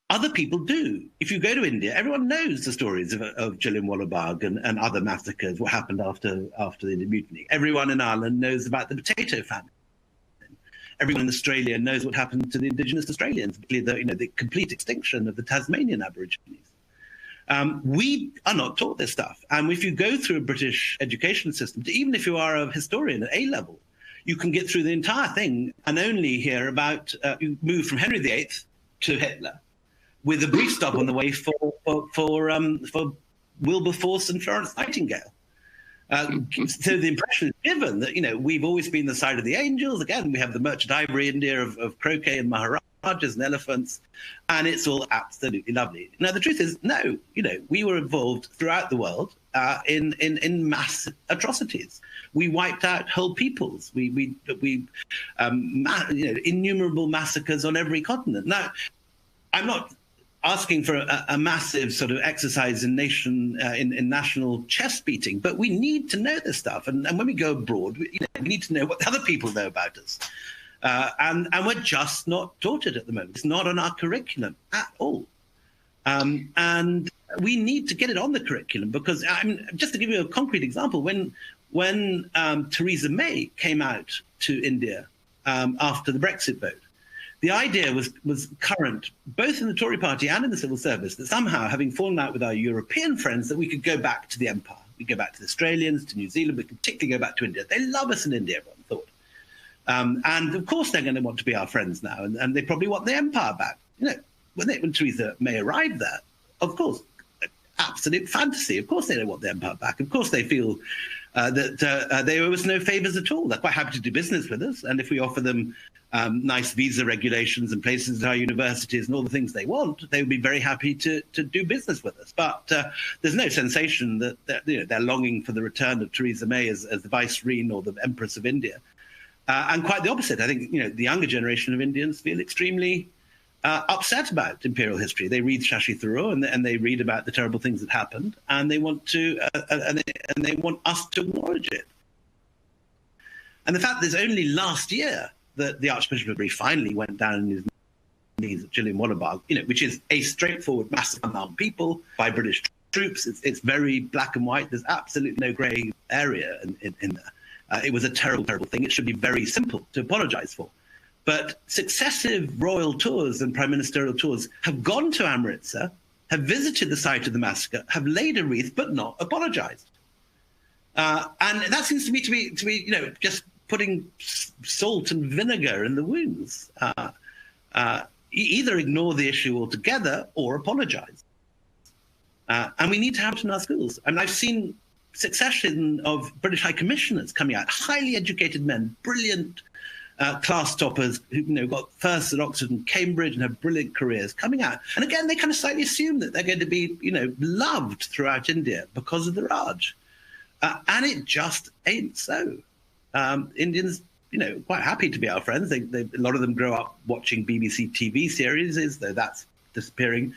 other people do. If you go to India, everyone knows the stories of Jallianwala Bagh and other massacres, what happened after the Indian Mutiny. Everyone in Ireland knows about the potato famine. Everyone in Australia knows what happened to the indigenous Australians, particularly the complete extinction of the Tasmanian Aborigines. We are not taught this stuff. And if you go through a British education system, even if you are a historian at A-level, you can get through the entire thing and only hear about, you move from Henry VIII to Hitler, with a brief stop on the way for Wilberforce and Florence Nightingale. So the impression is given that, we've always been the side of the angels. Again, we have the merchant ivory India of croquet and maharajas and elephants, and it's all absolutely lovely. Now, the truth is, no, we were involved throughout the world in mass atrocities. We wiped out whole peoples. We innumerable massacres on every continent. Now, I'm not asking for a massive sort of exercise in national chest beating, but we need to know this stuff. And when we go abroad, we need to know what other people know about us. And we're just not taught it at the moment. It's not on our curriculum at all. And we need to get it on the curriculum, because just to give you a concrete example, when Theresa May came out to India after the Brexit vote, the idea was current, both in the Tory party and in the civil service, that somehow, having fallen out with our European friends, that we could go back to the empire. We go back to the Australians, to New Zealand, we could particularly go back to India. They love us in India, everyone thought. And of course they're going to want to be our friends now, and they probably want the empire back. when Theresa May arrived there, of course, absolute fantasy. Of course they don't want the empire back. Of course they feel that they owe us no favours at all. They're quite happy to do business with us. And if we offer them nice visa regulations and places at our universities and all the things they want, they would be very happy to do business with us. But there's no sensation that they're longing for the return of Theresa May as the Viceroy or the Empress of India. And quite the opposite. I think the younger generation of Indians feel extremely upset about imperial history. They read Shashi Tharoor and they read about the terrible things that happened, and they want to and they want us to acknowledge it. And the fact that it's only last year that the Archbishop of Bury finally went down on his knees at Jallianwala Bagh, which is a straightforward massacre of unarmed people by British troops. It's very black and white. There's absolutely no grey area in there. It was a terrible, terrible thing. It should be very simple to apologise for. But successive royal tours and prime ministerial tours have gone to Amritsar, have visited the site of the massacre, have laid a wreath, but not apologised. And that seems to me to be just putting salt and vinegar in the wounds. Either ignore the issue altogether or apologise. And we need to have it in our schools. I mean, I've seen succession of British High Commissioners coming out, highly educated men, brilliant class toppers who got firsts at Oxford and Cambridge and have brilliant careers coming out. And again, they kind of slightly assume that they're going to be, loved throughout India because of the Raj. And it just ain't so. Indians, quite happy to be our friends. A lot of them grow up watching BBC TV series, though that's disappearing.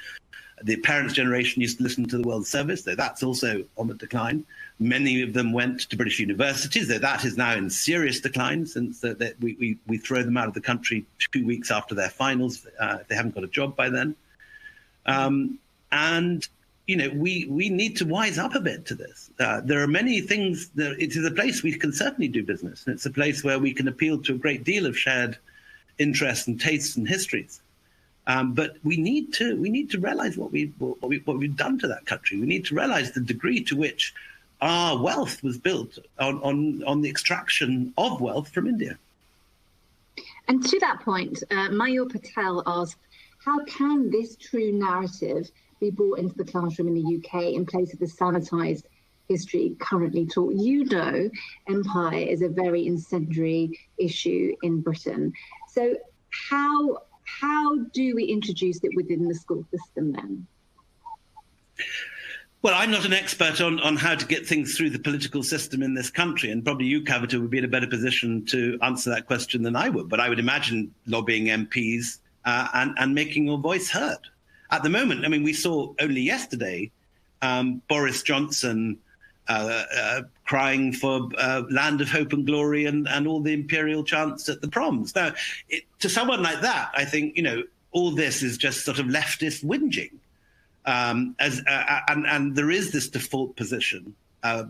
The parents' generation used to listen to the World Service, though that's also on the decline. Many of them went to British universities, though that is now in serious decline since that we throw them out of the country 2 weeks after their finals if they haven't got a job by then. We need to wise up a bit to this. There are many things. It is a place we can certainly do business, and it's a place where we can appeal to a great deal of shared interests and tastes and histories. But we need to realise what we've done to that country. We need to realise the degree to which our wealth was built on the extraction of wealth from India. And to that point, Mayur Patel asked, how can this true narrative be brought into the classroom in the UK in place of the sanitised history currently taught? Empire is a very incendiary issue in Britain. So how do we introduce it within the school system then? Well, I'm not an expert on how to get things through the political system in this country, and probably you, Kavita, would be in a better position to answer that question than I would. But I would imagine lobbying MPs and making your voice heard. At the moment, I mean, we saw only yesterday Boris Johnson crying for land of hope and glory and all the imperial chants at the proms. Now, to someone like that, I think, all this is just sort of leftist whinging. And there is this default position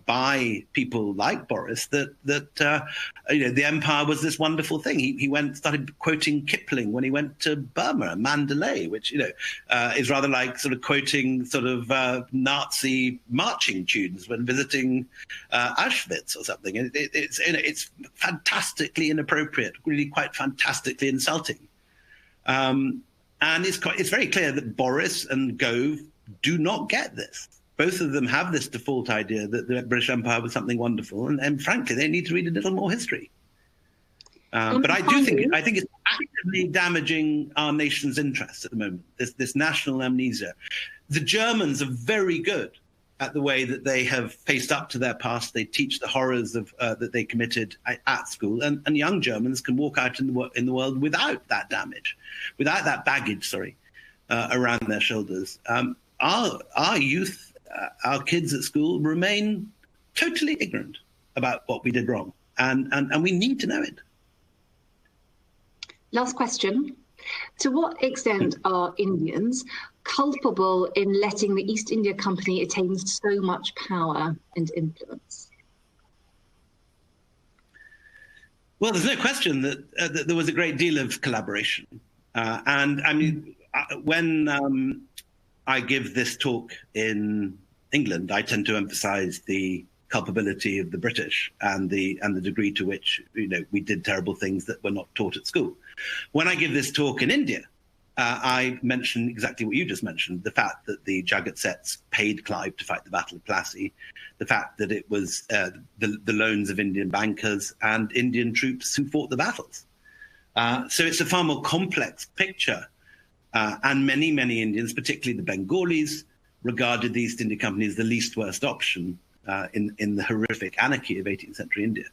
by people like Boris that the empire was this wonderful thing. He started quoting Kipling when he went to Burma, Mandalay, which is rather like sort of quoting sort of Nazi marching tunes when visiting Auschwitz or something. And it's fantastically inappropriate, really quite fantastically insulting. And it's very clear that Boris and Gove do not get this. Both of them have this default idea that the British Empire was something wonderful, and frankly, they need to read a little more history. But I think it's actively damaging our nation's interests at the moment. This national amnesia. The Germans are very good at the way that they have faced up to their past. They teach the horrors of that they committed at school, and young Germans can walk out in the world without that damage, without that baggage. Around their shoulders. Our youth. Our kids at school remain totally ignorant about what we did wrong, and we need to know it. Last question. To what extent are Indians culpable in letting the East India Company attain so much power and influence? Well, there's no question that there was a great deal of collaboration. And I mean, when I give this talk in England, I tend to emphasize the culpability of the British and the degree to which we did terrible things that were not taught at school. When I give this talk in India, I mentioned exactly what you just mentioned, the fact that the Jagat-Sets paid Clive to fight the Battle of Plassey, the fact that it was the loans of Indian bankers and Indian troops who fought the battles. So it's a far more complex picture. And many, many Indians, particularly the Bengalis, regarded the East India Company as the least worst option in the horrific anarchy of 18th century India.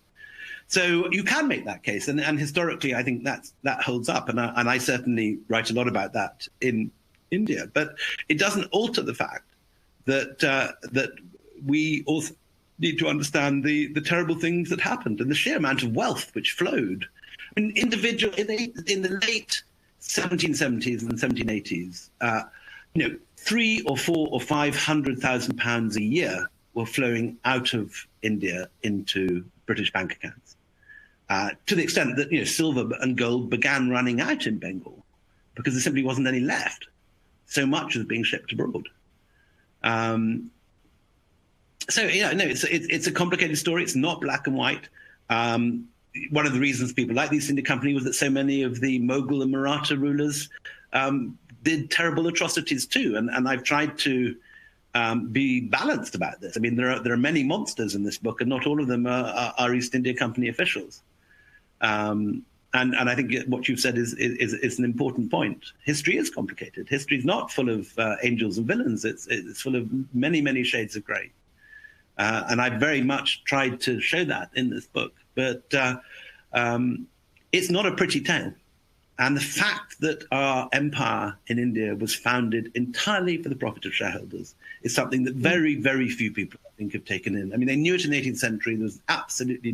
So you can make that case, and historically, I think that holds up, and I certainly write a lot about that in India. But it doesn't alter the fact that we also need to understand the terrible things that happened and the sheer amount of wealth which flowed. I mean, in the late 1770s and 1780s, 300,000 or 400,000 or 500,000 pounds a year were flowing out of India into British bank accounts. To the extent that silver and gold began running out in Bengal because there simply wasn't any left. So much was being shipped abroad. It's a complicated story. It's not black and white. One of the reasons people like the East India Company was that so many of the Mughal and Maratha rulers did terrible atrocities too. And I've tried to be balanced about this. I mean, there are many monsters in this book, and not all of them are East India Company officials. And I think what you've said is an important point. History is complicated. History is not full of angels and villains. It's full of many, many shades of grey. And I very much tried to show that in this book. But it's not a pretty tale. And the fact that our empire in India was founded entirely for the profit of shareholders is something that very, very few people, I think, have taken in. I mean, they knew it in the 18th century. There was absolutely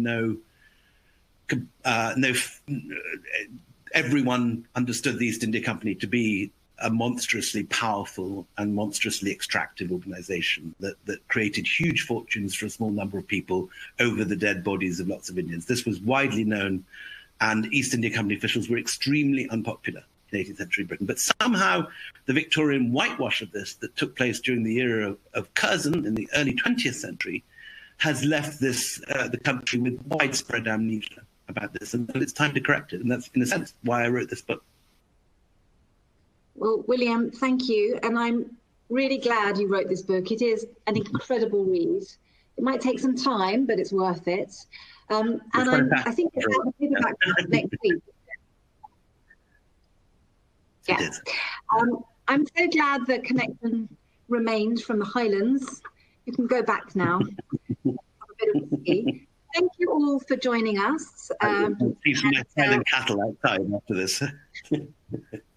everyone understood the East India Company to be a monstrously powerful and monstrously extractive organization that created huge fortunes for a small number of people over the dead bodies of lots of Indians. This was widely known, and East India Company officials were extremely unpopular in 18th century Britain. But somehow the Victorian whitewash of this that took place during the era of Curzon in the early 20th century has left the country with widespread amnesia about this, and it's time to correct it. And that's, in a sense, why I wrote this book. Well, William, thank you. And I'm really glad you wrote this book. It is an incredible read. It might take some time, but it's worth it. And I think we'll have a paperback next week. Yeah. I'm so glad that connection remained from the Highlands. You can go back now. Have a bit of whiskey. Thank you all for joining us. See some cattle outside after this.